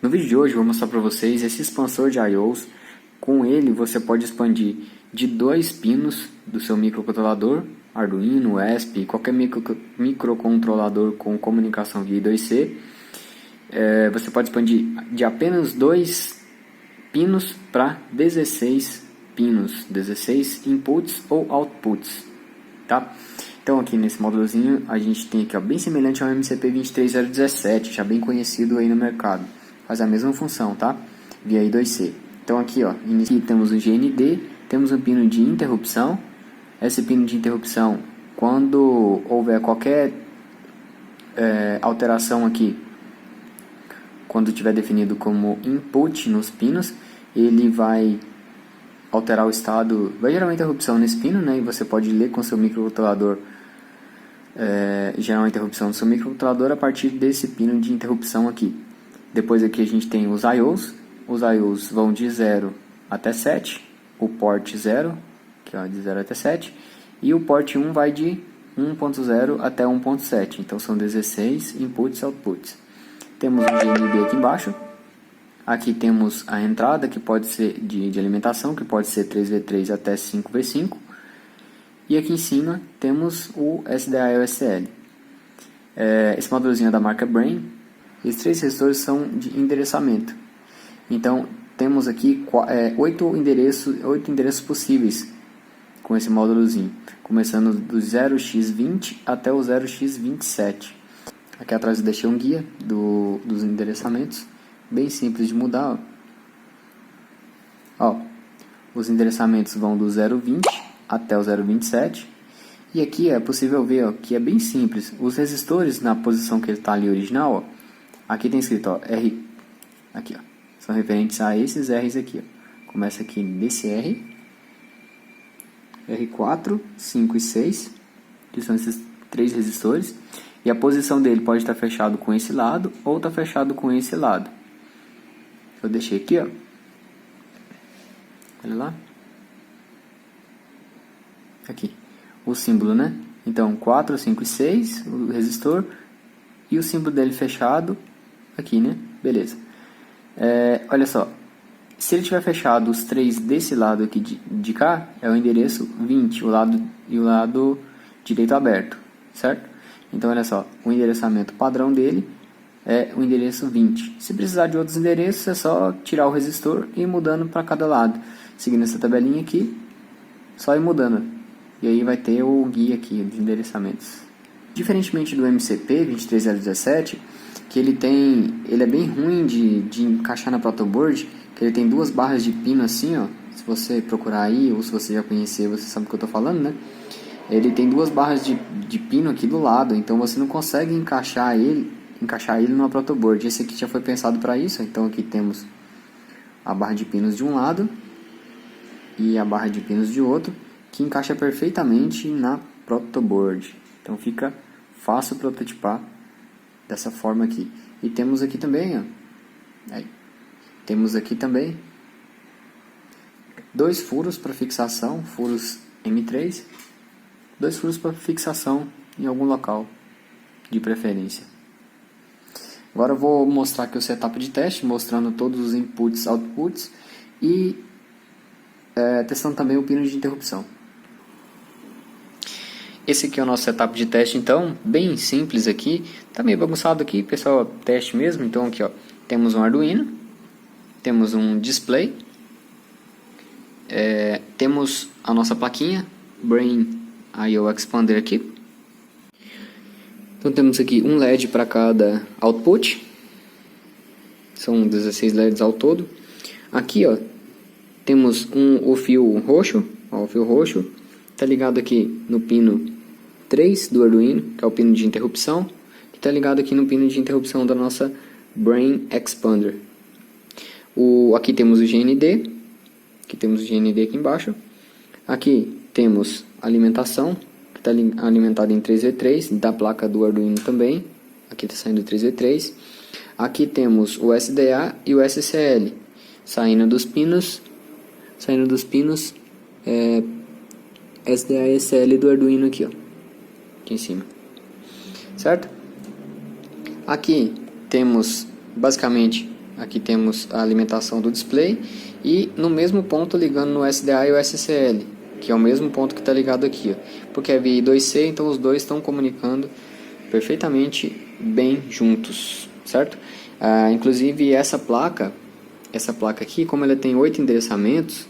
No vídeo de hoje eu vou mostrar para vocês esse expansor de I/Os. Com ele você pode expandir de 2 pinos do seu microcontrolador, Arduino, ESP, qualquer microcontrolador com comunicação via I2C. Você pode expandir de apenas 2 pinos para 16 pinos, 16 inputs ou outputs, tá? Então aqui nesse módulozinho a gente tem aqui, ó, bem semelhante ao MCP23017, já bem conhecido aí no mercado. Faz a mesma função, tá? Via I2C. Então aqui, ó, aqui temos o GND, temos um pino de interrupção. Esse pino de interrupção, quando houver qualquer alteração aqui, quando tiver definido como input nos pinos, ele vai alterar o estado, vai gerar uma interrupção nesse pino, né? E você pode ler com seu microcontrolador, gerar uma interrupção no seu microcontrolador a partir desse pino de interrupção aqui. Depois aqui a gente tem os I/Os. Os I/Os vão de 0 até 7, o port 0, que é de 0 até 7, e o port 1 vai de 1.0 até 1.7, então são 16 inputs e outputs. Temos um GNB aqui embaixo. Aqui temos a entrada, que pode ser de alimentação, que pode ser 3V3 até 5V5. E aqui em cima temos o SDA e o SL. Esse módulozinho é da marca Brain. Esses 3 resistores são de endereçamento. Então temos aqui 8 endereços possíveis com esse módulozinho. Começando do 0x20 até o 0x27. Aqui atrás eu deixei um guia dos endereçamentos. Bem simples de mudar, ó. Os endereçamentos vão do 0.20 até o 0.27. E aqui é possível ver, ó, que é bem simples. Os resistores na posição que ele está ali original, ó, aqui tem escrito, ó, R, aqui, ó, são referentes a esses R's aqui, ó. Começa aqui nesse R, R4, 5 e 6, que são esses 3 resistores. E a posição dele pode estar fechado com esse lado ou estar fechado com esse lado. Eu deixei aqui, ó. Olha lá. Aqui. O símbolo, né? Então, 4, 5 e 6, o resistor. E o símbolo dele fechado. Aqui, né? Beleza. Olha só. Se ele tiver fechado os 3 desse lado aqui de cá, é o endereço 20. O lado direito aberto. Certo? Então, olha só. O endereçamento padrão dele é o endereço 20. Se precisar de outros endereços, é só tirar o resistor e ir mudando para cada lado. Seguindo essa tabelinha aqui, só ir mudando. E aí vai ter o guia aqui de endereçamentos. Diferentemente do MCP23017, que ele é bem ruim de encaixar na protoboard, que ele tem 2 barras de pino assim, ó. Se você procurar aí, ou se você já conhecer, você sabe o que eu estou falando, né? Ele tem 2 barras de pino aqui do lado, então você não consegue encaixar ele numa protoboard. Esse aqui já foi pensado para isso. Então aqui temos a barra de pinos de um lado e a barra de pinos de outro, que encaixa perfeitamente na protoboard. Então fica fácil prototipar dessa forma aqui. E temos aqui também, ó, temos aqui também 2 furos para fixação, furos M3, 2 furos para fixação em algum local de preferência. Agora eu vou mostrar aqui o setup de teste, mostrando todos os inputs e outputs e testando também o pino de interrupção. Esse aqui é o nosso setup de teste, então, bem simples aqui. Tá meio bagunçado aqui, pessoal, teste mesmo. Então aqui, ó, temos um Arduino, temos um display, temos a nossa plaquinha Brain I/O Expander aqui. Então temos aqui um LED para cada output, são 16 LEDs ao todo. Aqui, ó, temos o fio roxo, ó, o fio roxo está ligado aqui no pino 3 do Arduino, que é o pino de interrupção, que está ligado aqui no pino de interrupção da nossa Brain Expander. Aqui temos o GND, aqui embaixo. Aqui temos a alimentação, está alimentado em 3V3, da placa do Arduino também. Aqui está saindo 3V3. Aqui temos o SDA e o SCL, saindo dos pinos SDA e SL do Arduino aqui, ó, aqui em cima, certo? Aqui temos basicamente aqui temos a alimentação do display e no mesmo ponto ligando no SDA e o SCL, que é o mesmo ponto que está ligado aqui, ó. Porque é via I2C, então os dois estão comunicando perfeitamente bem juntos, certo? Inclusive essa placa aqui, como ela tem 8 endereçamentos,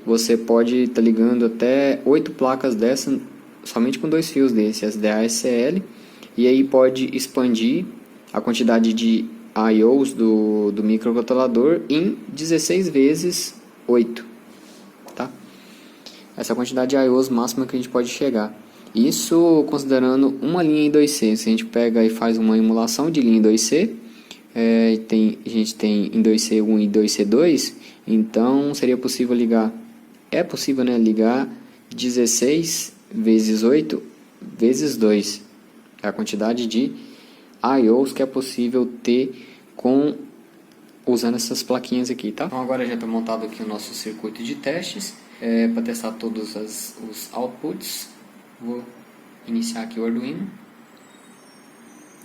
você pode estar ligando até 8 placas dessa somente com 2 fios desse, SDA e SCL, e aí pode expandir a quantidade de I/Os do microcontrolador em 16 vezes 8, tá? Essa é a quantidade de I/Os máxima que a gente pode chegar. Isso considerando uma linha em 2C. Se a gente pega e faz uma emulação de linha em 2C, a gente tem em 2C1 e 2C2, então seria possível ligar, né, ligar 16 vezes 8 vezes 2, é a quantidade de I/Os que é possível ter usando essas plaquinhas aqui, tá? Então agora já está montado aqui o nosso circuito de testes, para testar todos os outputs. Vou iniciar aqui o Arduino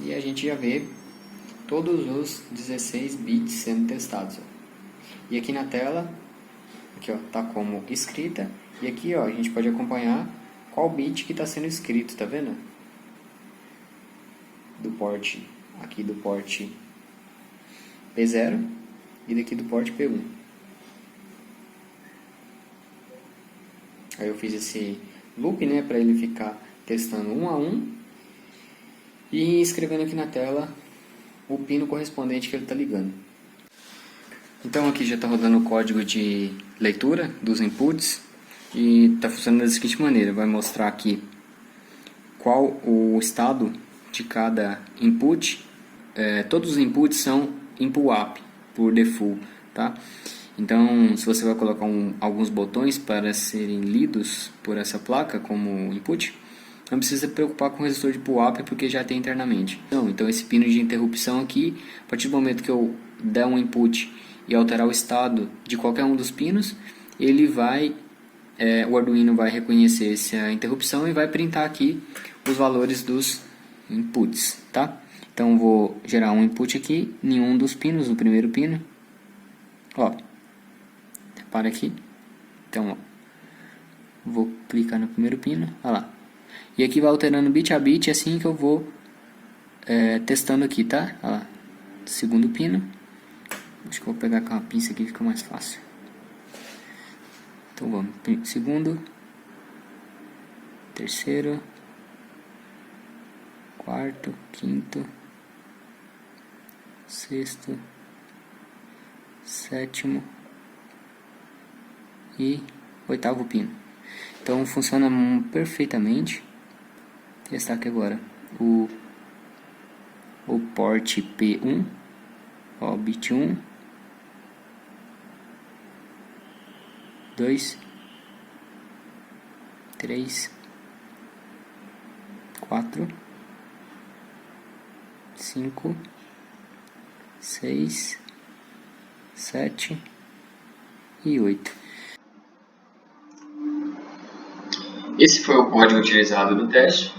e a gente já vê todos os 16 bits sendo testados, ó. E aqui na tela, aqui ó, tá como escrita, e aqui ó, a gente pode acompanhar qual bit que está sendo escrito, tá vendo? Do port, aqui do port P0 e daqui do port P1. Aí eu fiz esse loop, né, para ele ficar testando um a um e escrevendo aqui na tela o pino correspondente que ele está ligando. Então aqui já está rodando o código de leitura dos inputs e está funcionando da seguinte maneira: vai mostrar aqui qual o estado de cada input. Todos os inputs são input up por default, tá? Então, se você vai colocar alguns botões para serem lidos por essa placa como input, não precisa se preocupar com o resistor de pull-up porque já tem internamente. Então esse pino de interrupção aqui, a partir do momento que eu der um input e alterar o estado de qualquer um dos pinos, ele vai, o Arduino vai reconhecer essa interrupção e vai printar aqui os valores dos inputs, tá? Então vou gerar um input aqui em um dos pinos, no primeiro pino. Ó, para aqui. Então, ó, vou clicar no primeiro pino, olha lá. E aqui vai alterando bit a bit, assim que eu vou testando aqui, tá? Olha lá, segundo pino. Acho que eu vou pegar com uma pinça aqui, fica mais fácil. Então vamos, segundo, terceiro, quarto, quinto, sexto, sétimo e oitavo pino. Então funciona perfeitamente. Vou testar aqui agora o port P1, ó, bit 1, 2, 3, 4, 5, 6, 7 e 8. Esse foi o código utilizado no teste.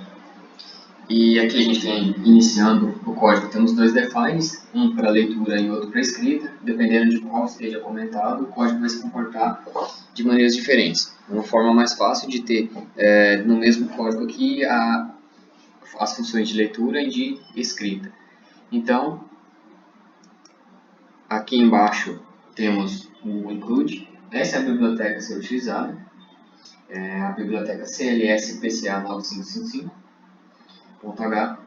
E aqui a gente tem, iniciando o código, temos dois defines, um para leitura e outro para escrita. Dependendo de qual esteja comentado, o código vai se comportar de maneiras diferentes. Uma forma mais fácil de ter no mesmo código aqui as funções de leitura e de escrita. Então, aqui embaixo temos o include. Essa é a biblioteca a ser utilizada. A biblioteca CLS PCA 9555.h,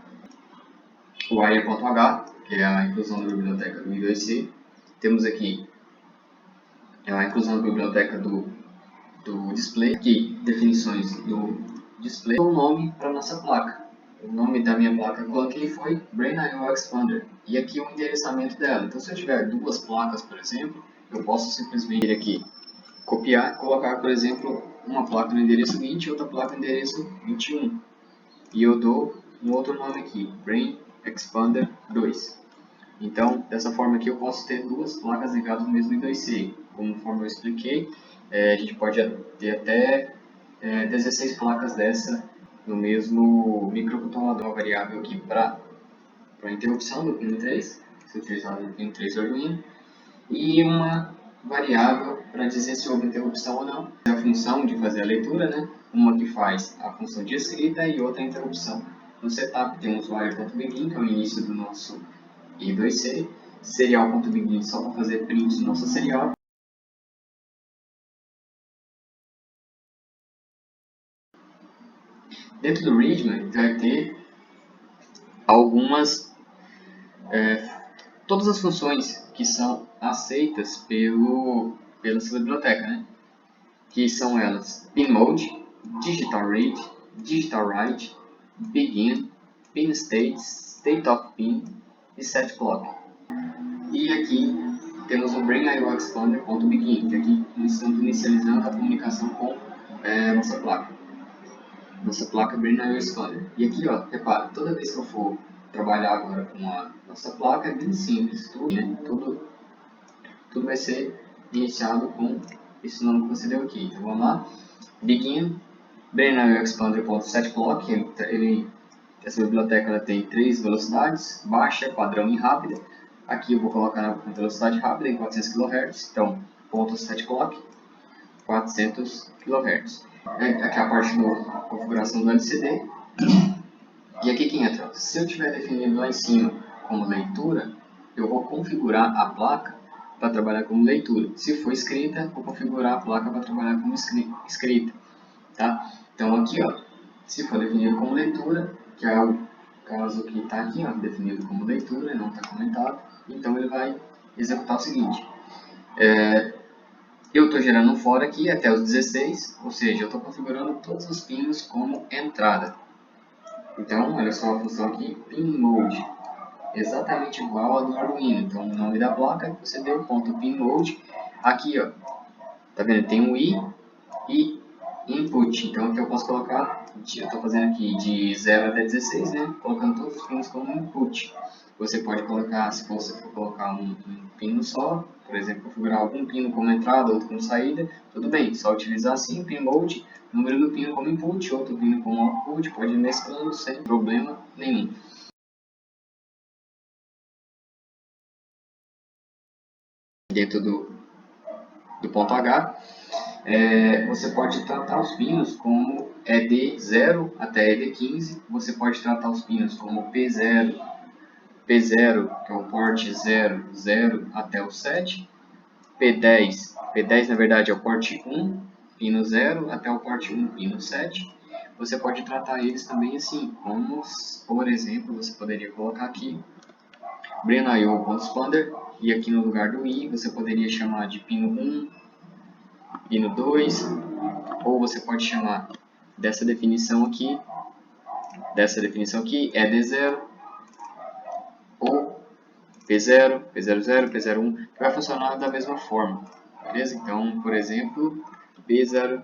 o ARIA.h, que é a inclusão da biblioteca do I2C. Temos aqui a inclusão da biblioteca do display. Aqui, definições do display. O nome para nossa placa. O nome da minha placa que eu coloquei foi Brain.io Expander. E aqui o endereçamento dela. Então, se eu tiver duas placas, por exemplo, eu posso simplesmente ir aqui, copiar, colocar, por exemplo, uma placa no endereço 20 e outra placa no endereço 21. E eu dou um outro nome aqui, Brain Expander 2. Então, dessa forma aqui eu posso ter duas placas ligadas no mesmo I2C. Conforme eu expliquei, a gente pode ter até 16 placas dessa no mesmo microcontrolador. Uma variável aqui para a interrupção do pino 3, se utilizar no pino 3 do Arduino. e uma variável para dizer se houve interrupção ou não. É a função de fazer a leitura, né? Uma que faz a função de escrita e outra a interrupção. No setup temos o wire.begin, que é o início do nosso I2C, serial.begin só para fazer print do nosso serial. Dentro do readme vai ter algumas, todas as funções que são aceitas pela sua biblioteca, né? Que são elas pinmode, digital read, digital write, begin, pin state, state of pin e set clock. E aqui temos o brain.io.expander.begin, que aqui estamos inicializando a comunicação com nossa placa Brain.io Expander. E aqui, ó, repara, toda vez que eu for trabalhar agora com a nossa placa, é bem simples, tudo, né? Tudo vai ser iniciado com esse nome que você deu aqui. Então vamos lá, begin Brain.io Expander.setClock. Essa biblioteca ela tem 3 velocidades, baixa, padrão e rápida. Aqui eu vou colocar na velocidade rápida em 400 kHz, então ponto setClock 400 kHz. Aqui é a parte da configuração do LCD. E aqui que entra, se eu tiver definido lá em cima como leitura, eu vou configurar a placa para trabalhar como leitura. Se for escrita, vou configurar a placa para trabalhar como escrita. Tá? Então aqui, ó, se for definido como leitura, que é o caso que está aqui, ó, definido como leitura, não está comentado, então ele vai executar o seguinte. Eu estou gerando um for aqui até os 16, ou seja, eu estou configurando todos os pinos como entrada. Então, olha só a função aqui, pinmode, exatamente igual a do Arduino. Então, o nome da placa, você deu ponto pinmode. Aqui, ó, tá vendo? Tem um i e input. Então, aqui eu posso colocar, eu estou fazendo aqui de 0 até 16, né? Colocando todos os pinos como input. Você pode colocar, se você for colocar um pino só, por exemplo, configurar algum pino como entrada, outro como saída, tudo bem, só utilizar assim, pin mode, número do pino como input, outro pino como output, pode ir mesclando sem problema nenhum. Dentro do ponto H, você pode tratar os pinos como ED0 até ED15, você pode tratar os pinos como P0, P0, que é o port 0, 0 até o 7, P10 na verdade é o port 1, pino 0 até o port 1, pino 7. Você pode tratar eles também assim, como, por exemplo, você poderia colocar aqui Brain.io.expander e aqui no lugar do i você poderia chamar de pino 1, pino 2, ou você pode chamar dessa definição aqui, ED0, ou P0, P00, P01, que vai funcionar da mesma forma, beleza? Então, por exemplo, P00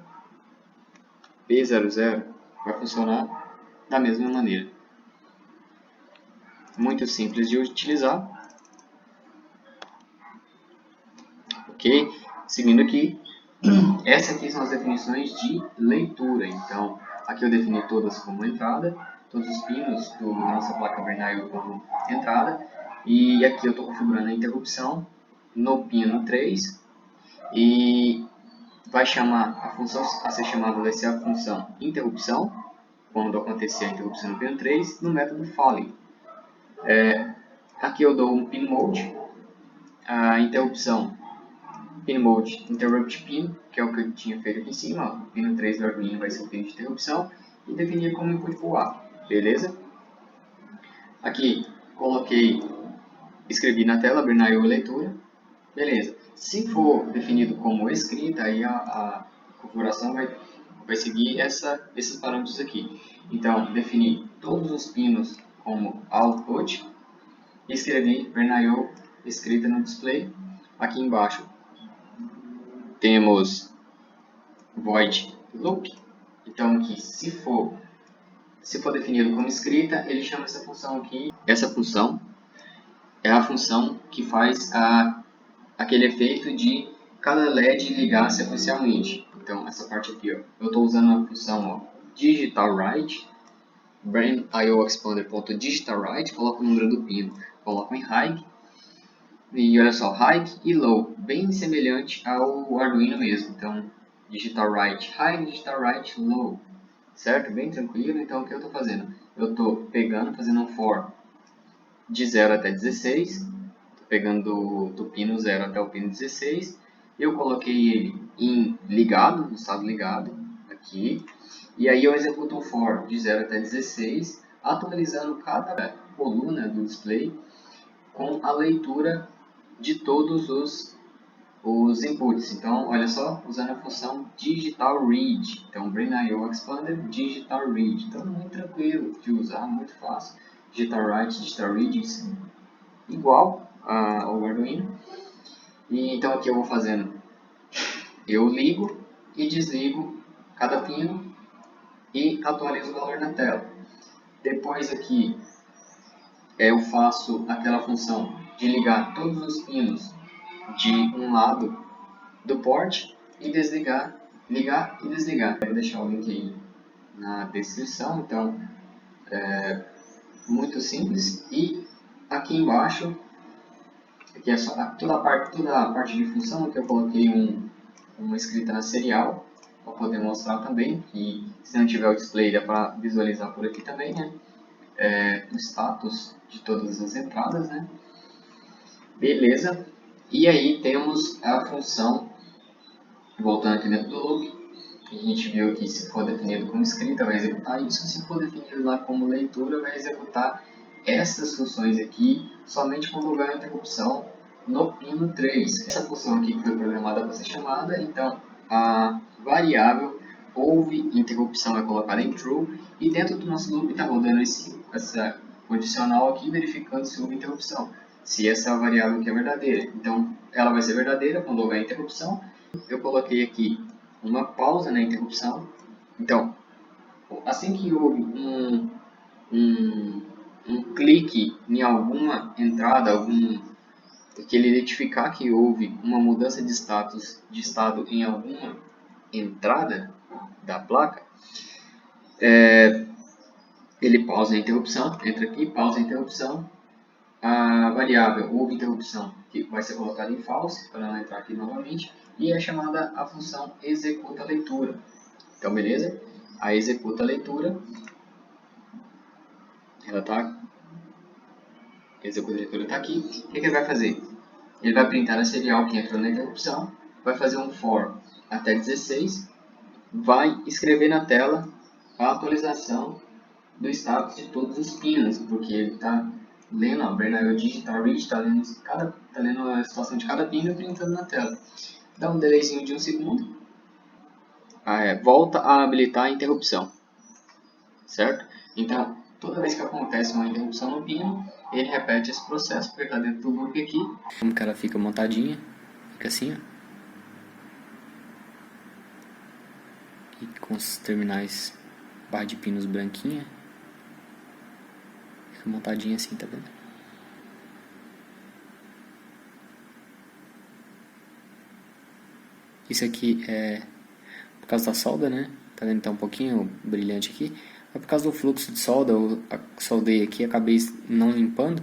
vai funcionar da mesma maneira. Muito simples de utilizar. Ok? Seguindo aqui, essas aqui são as definições de leitura. Então, aqui eu defini todas como entrada, todos os pinos da nossa placa Brain.io como entrada, e aqui eu estou configurando a interrupção no pino 3, e vai chamar a função a ser chamada vai ser a função interrupção, quando acontecer a interrupção no pino 3, no método falling. Aqui eu dou um pin mode, a interrupção pin mode interrupt pin, que é o que eu tinha feito aqui em cima, ó. O pino 3 do Arduino vai ser o pino de interrupção, e definir como input para o A, beleza? Aqui coloquei, escrevi na tela Brain.io leitura, beleza. Se for definido como escrita, aí a configuração vai seguir esses parâmetros aqui. Então, defini todos os pinos como output, e escrevi Brain.io escrita no display. Aqui embaixo temos void loop. Então, aqui, se for definido como escrita, ele chama essa função aqui. Essa função é a função que faz aquele efeito de cada LED ligar sequencialmente. Então, essa parte aqui, ó, eu estou usando a função ó, digital write, Brain.io Expander.digitalWrite, coloco o número do pino, coloco em high, E olha só, high e low, bem semelhante ao Arduino mesmo. Então, digital right high, digital right low, certo? Bem tranquilo. Então, o que eu estou fazendo? Eu estou pegando, fazendo um for de 0 até 16, tô pegando do pino 0 até o pino 16, eu coloquei ele em ligado, no estado ligado, aqui, e aí eu executo um for de 0 até 16, atualizando cada coluna do display com a leitura de todos os inputs. Então, olha só, usando a função digital read. Então, bring IO expander digital read. Então, muito tranquilo de usar, muito fácil. Digital write, digital read, igual ao Arduino. E então aqui eu vou fazendo, eu ligo e desligo cada pino e atualizo o valor na tela. Depois aqui eu faço aquela função de ligar todos os pinos de um lado do port e desligar, ligar e desligar. Eu vou deixar o link aí na descrição, então muito simples. E aqui embaixo, aqui é só toda a parte de função que eu coloquei uma escrita na serial para poder mostrar também, que se não tiver o display dá para visualizar por aqui também, né? O status de todas as entradas, né? Beleza. E aí temos a função, voltando aqui dentro do loop, a gente viu que se for definido como escrita vai executar isso, se for definido lá como leitura vai executar essas funções aqui somente quando houver uma interrupção no pino 3. Essa função aqui que foi programada para ser chamada, então a variável houve interrupção é colocada em true e dentro do nosso loop está rodando essa condicional aqui verificando se houve interrupção, se essa variável aqui é verdadeira. Então ela vai ser verdadeira quando houver interrupção. Eu coloquei aqui uma pausa na interrupção. Então, assim que houve um clique em alguma entrada, que ele identificar que houve uma mudança de status de estado em alguma entrada da placa, ele pausa a interrupção, entra aqui, pausa a interrupção, a variável houve interrupção que vai ser colocada em false para não entrar aqui novamente e é chamada a função executa leitura. Então, beleza? A executa leitura, ela tá, executa leitura está aqui. O que ele vai fazer? Ele vai printar a serial que entrou na interrupção, vai fazer um for até 16, vai escrever na tela a atualização do status de todos os pinos, porque ele está lendo a Bernal Digital Read, está lendo a situação de cada pino e printando na tela. Dá um delayzinho de 1 segundo, volta a habilitar a interrupção, certo? Então, toda vez que acontece uma interrupção no pino, ele repete esse processo, porque está dentro do loop aqui. Como que ela fica montadinha, fica assim, ó. E com os terminais barra de pinos branquinha, fica montadinha assim, tá vendo? Isso aqui é por causa da solda, né? Tá vendo? Tá um pouquinho brilhante aqui. É por causa do fluxo de solda, eu soldei aqui, acabei não limpando.